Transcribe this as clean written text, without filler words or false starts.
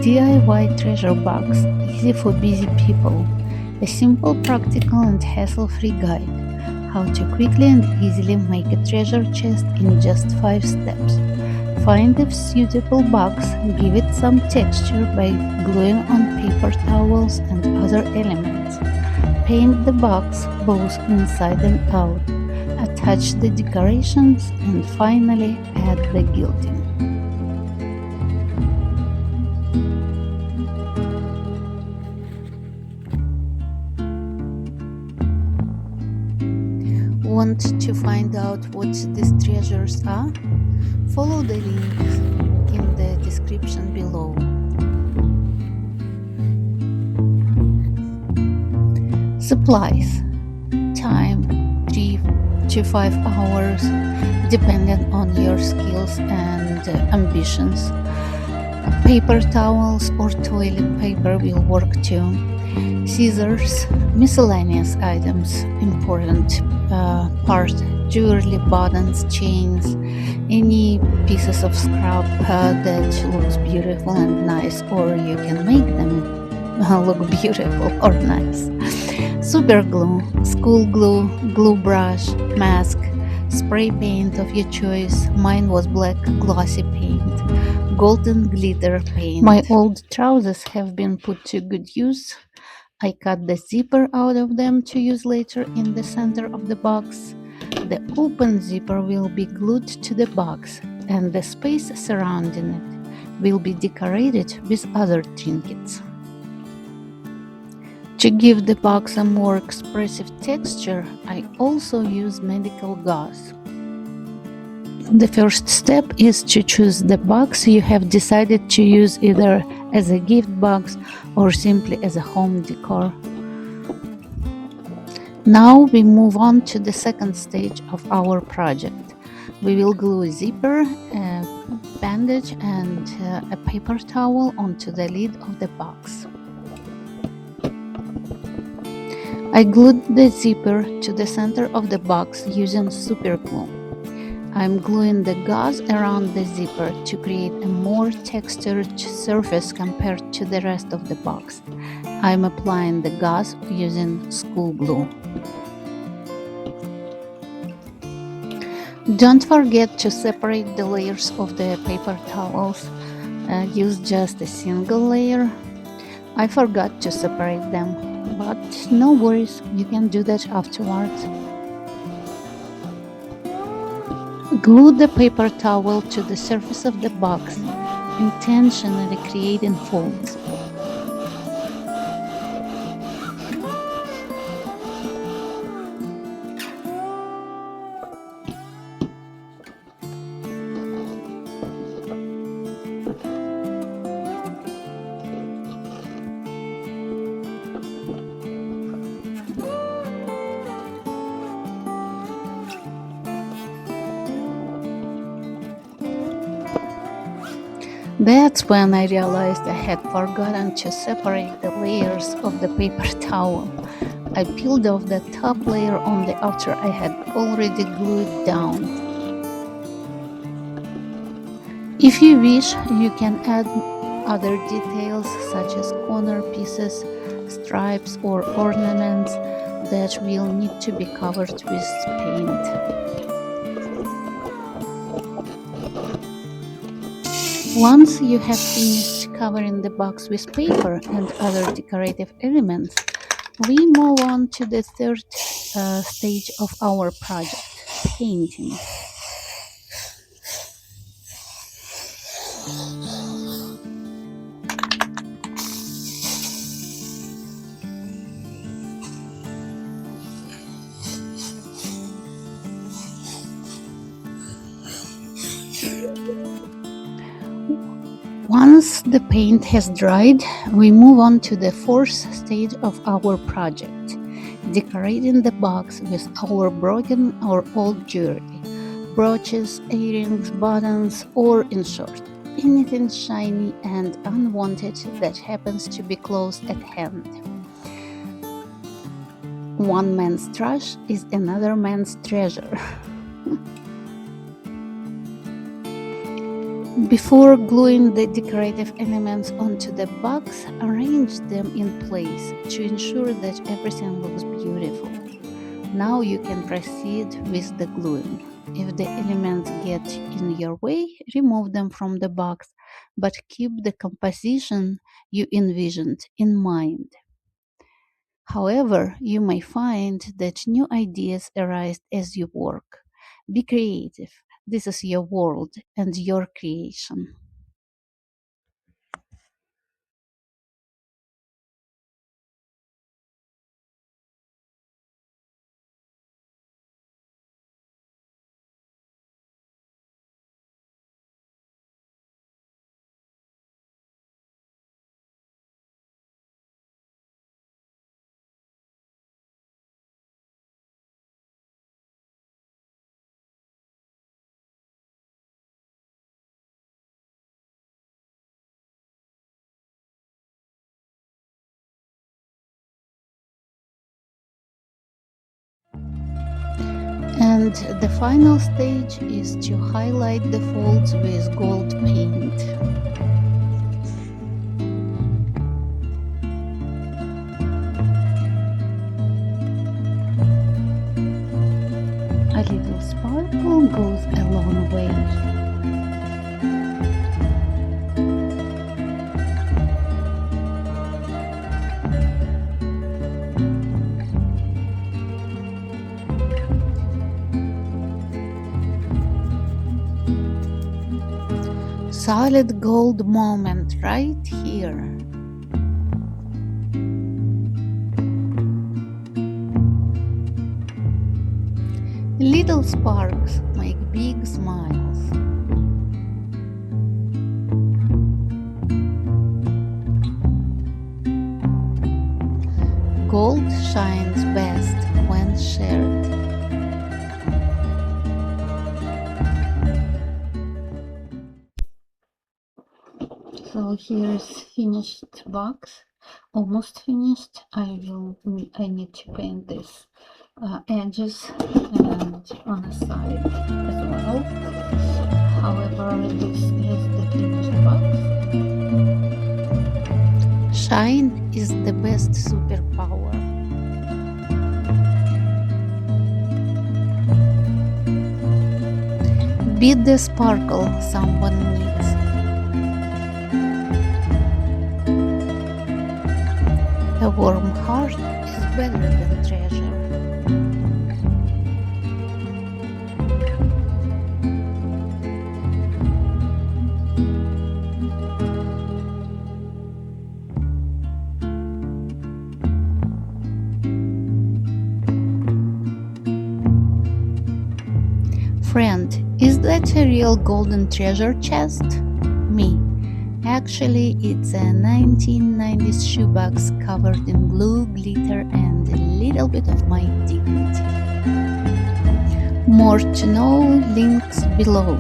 DIY treasure box, easy for busy people. A simple, practical, and hassle-free guide. How to quickly and easily make a treasure chest in just 5 steps. Find a suitable box, give it some texture by gluing on paper towels and other elements. Paint the box both inside and out. Attach the decorations and finally add the gilding. Want to find out what these treasures are? Follow the links in the description below. Supplies. Time 3 to 5 hours depending on your skills and ambitions. Paper towels or toilet paper will work too. Scissors, miscellaneous items, important part, jewelry, buttons, chains, any pieces of scrap that looks beautiful and nice, or you can make them look beautiful or nice. Super glue, school glue, glue brush, mask, spray paint of your choice. Mine was black glossy paint, golden glitter paint. My old trousers have been put to good use. I cut the zipper out of them to use later in the center of the box. The open zipper will be glued to the box, and the space surrounding it will be decorated with other trinkets. To give the box a more expressive texture, I also use medical gauze. The first step is to choose the box you have decided to use either as a gift box or simply as a home decor. Now we move on to the second stage of our project. We will glue a zipper, a bandage and a paper towel onto the lid of the box. I glued the zipper to the center of the box using super glue. I'm gluing the gauze around the zipper to create a more textured surface compared to the rest of the box. I'm applying the gauze using school glue. Don't forget to separate the layers of the paper towels. Use just a single layer. I forgot to separate them, but no worries, you can do that afterwards. Glue the paper towel to the surface of the box, intentionally creating folds. That's when I realized I had forgotten to separate the layers of the paper towel. I peeled off the top layer only after I had already glued down. If you wish, you can add other details such as corner pieces, stripes or ornaments that will need to be covered with paint. Once you have finished covering the box with paper and other decorative elements, we move on to the third stage of our project, painting. Once the paint has dried, we move on to the fourth stage of our project, decorating the box with our broken or old jewelry, brooches, earrings, buttons, or in short, anything shiny and unwanted that happens to be close at hand. One man's trash is another man's treasure. Before gluing the decorative elements onto the box, arrange them in place to ensure that everything looks beautiful. Now you can proceed with the gluing. If the elements get in your way, remove them from the box, but keep the composition you envisioned in mind. However, you may find that new ideas arise as you work. Be creative. This is your world and your creation. And the final stage is to highlight the folds with gold paint. A little sparkle goes a long way. Solid gold moment right here. Little sparks make big smiles. Gold shines best when shared. So here's finished box, almost finished. I need to paint this edges and on the side as well. However, this is the finished box. Shine is the best superpower. Be the sparkle someone needs. A warm heart is better than treasure. Friend, is that a real golden treasure chest? Me. Actually, it's a 1990s shoebox covered in glue, glitter, and a little bit of my dignity. More to know, links below.